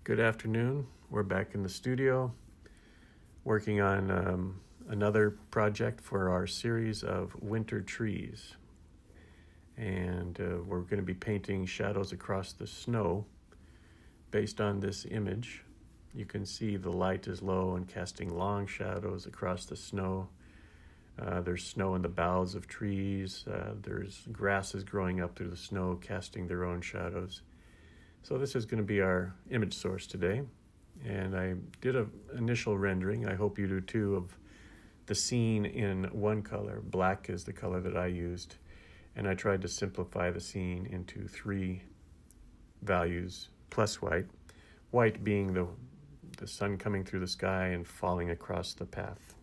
Good afternoon. We're back in the studio working on another project for our series of winter trees. And we're going to be painting shadows across the snow based on this image. You can see the light is low and casting long shadows across the snow. There's snow in the boughs of trees. There's grasses growing up through the snow casting their own shadows. So this is going to be our image source today, and I did an initial rendering, I hope you do too, of the scene in one color. Black is the color that I used, and I tried to simplify the scene into 3 values plus white, white being the sun coming through the sky and falling across the path.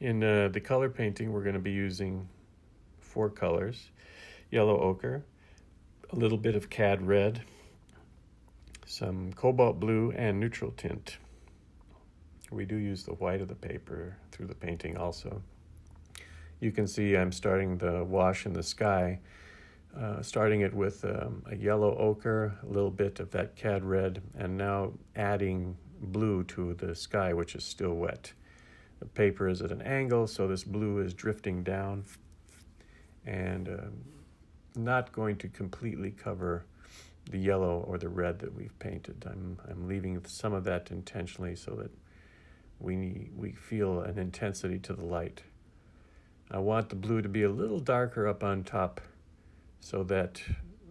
In the color painting, we're going to be using 4 colors: yellow ochre, a little bit of cad red, some cobalt blue, and neutral tint. We do use the white of the paper through the painting also. You can see I'm starting the wash in the sky, starting it with a yellow ochre, a little bit of that cad red, and now adding blue to the sky, which is still wet. The paper is at an angle, so this blue is drifting down and not going to completely cover the yellow or the red that we've painted. I'm leaving some of that intentionally so that we feel an intensity to the light. I want the blue to be a little darker up on top so that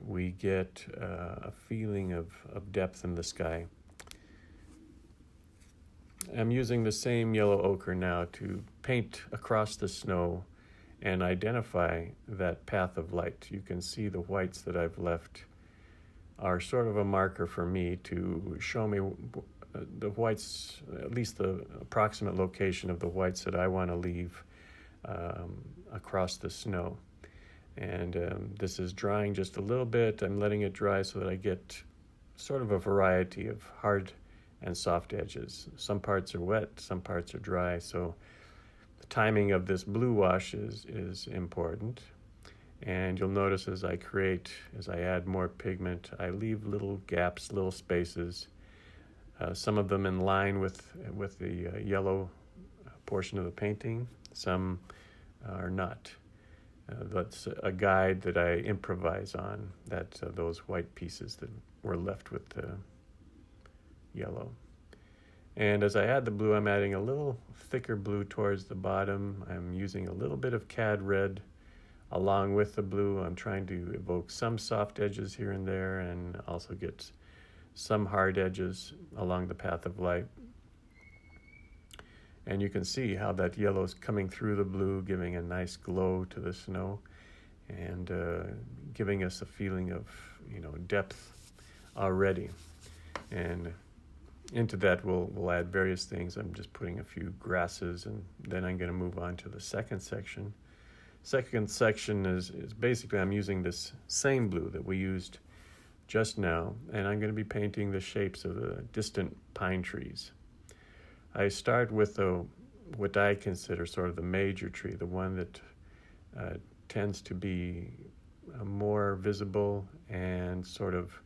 we get a feeling of depth in the sky. I'm using the same yellow ochre now to paint across the snow and identify that path of light. You can see the whites that I've left are sort of a marker for me to show me the whites, at least the approximate location of the whites that I want to leave across the snow. And this is drying just a little bit. I'm letting it dry so that I get sort of a variety of hard and soft edges. Some parts are wet, some parts are dry, so the timing of this blue wash is important. And you'll notice as I add more pigment, I leave little gaps, little spaces, some of them in line with the yellow portion of the painting, some are not. That's a guide that I improvise on, that those white pieces that were left with the yellow. And as I add the blue, I'm adding a little thicker blue towards the bottom. I'm using a little bit of cad red along with the blue. I'm trying to evoke some soft edges here and there and also get some hard edges along the path of light. And you can see how that yellow's coming through the blue, giving a nice glow to the snow and giving us a feeling of, depth already. And into that we'll add various things. I'm just putting a few grasses, and then I'm going to move on to the second section. Second section is basically I'm using this same blue that we used just now, and I'm going to be painting the shapes of the distant pine trees. I start with what I consider sort of the major tree, the one that tends to be more visible and sort of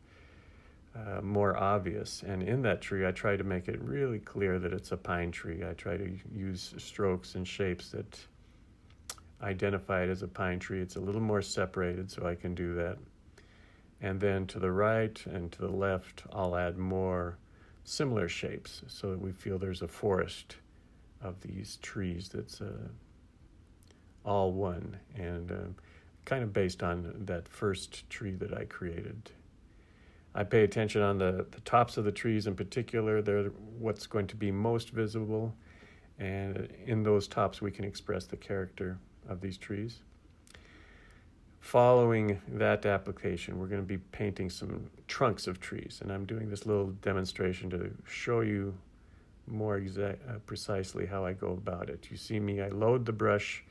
more obvious. And in that tree, I try to make it really clear that it's a pine tree. I try to use strokes and shapes that identify it as a pine tree. It's a little more separated, so I can do that. And then to the right and to the left, I'll add more similar shapes so that we feel there's a forest of these trees that's all one, and kind of based on that first tree that I created. I pay attention on the tops of the trees in particular. They're what's going to be most visible, and in those tops we can express the character of these trees. Following that application, we're going to be painting some trunks of trees, and I'm doing this little demonstration to show you more precisely how I go about it. You see me, I load the brush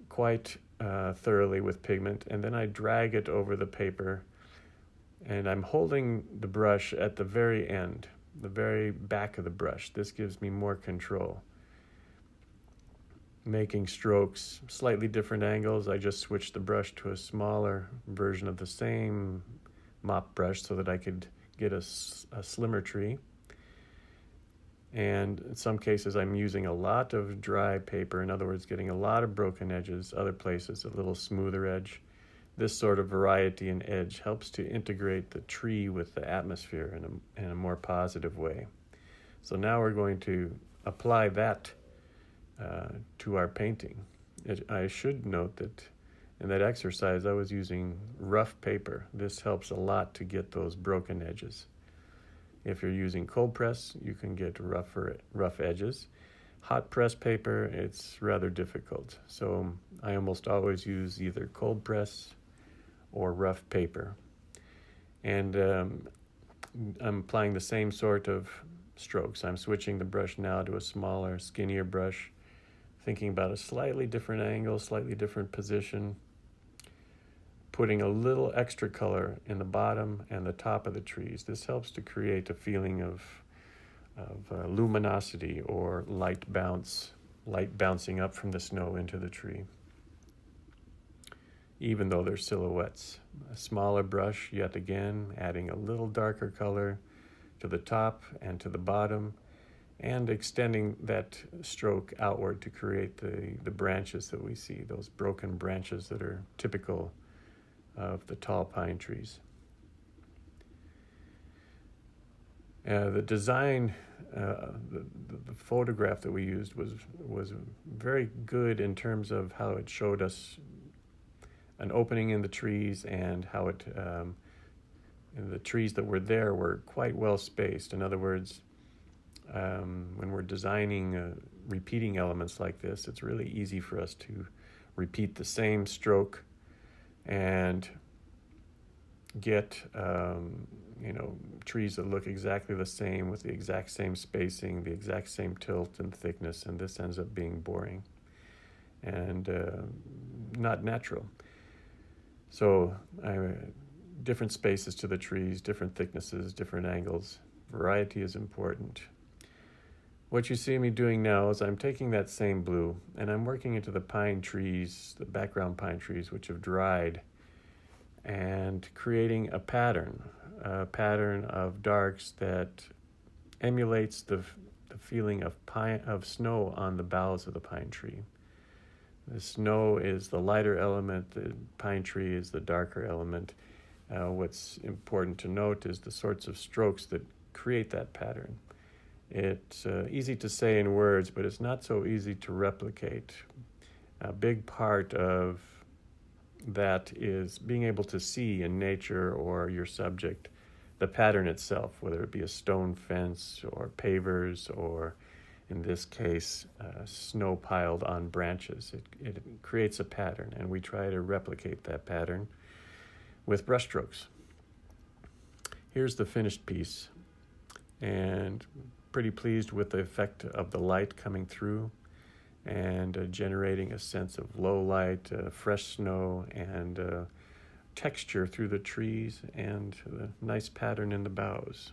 quite thoroughly with pigment, and then I drag it over the paper, and I'm holding the brush at the very end, the very back of the brush. This gives me more control. Making strokes, slightly different angles. I just switched the brush to a smaller version of the same mop brush so that I could get a slimmer tree. And in some cases, I'm using a lot of dry paper. In other words, getting a lot of broken edges. Other places, a little smoother edge. This sort of variety in edge helps to integrate the tree with the atmosphere in a more positive way. So now we're going to apply that to our painting. I should note that in that exercise, I was using rough paper. This helps a lot to get those broken edges. If you're using cold press, you can get rough edges. Hot press paper, it's rather difficult. So I almost always use either cold press or rough paper. And I'm applying the same sort of strokes. I'm switching the brush now to a smaller, skinnier brush, thinking about a slightly different angle, slightly different position, putting a little extra color in the bottom and the top of the trees. This helps to create a feeling of luminosity or light bouncing up from the snow into the tree, even though they're silhouettes. A smaller brush, yet again, adding a little darker color to the top and to the bottom, and extending that stroke outward to create the branches that we see, those broken branches that are typical of the tall pine trees. The design, the photograph that we used was very good in terms of how it showed us an opening in the trees and how it, the trees that were there were quite well spaced. In other words, when we're designing repeating elements like this, it's really easy for us to repeat the same stroke and get trees that look exactly the same with the exact same spacing, the exact same tilt and thickness, and this ends up being boring and not natural. So different spaces to the trees, different thicknesses, different angles. Variety is important. What you see me doing now is I'm taking that same blue and I'm working into the pine trees, the background pine trees, which have dried, and creating a pattern of darks that emulates the feeling of snow on the boughs of the pine tree. The snow is the lighter element, the pine tree is the darker element. What's important to note is the sorts of strokes that create that pattern. It's easy to say in words, but it's not so easy to replicate. A big part of that is being able to see in nature or your subject the pattern itself, whether it be a stone fence or pavers or, in this case, snow piled on branches. It creates a pattern, and we try to replicate that pattern with brushstrokes. Here's the finished piece, and pretty pleased with the effect of the light coming through and generating a sense of low light, fresh snow, and texture through the trees, and a nice pattern in the boughs.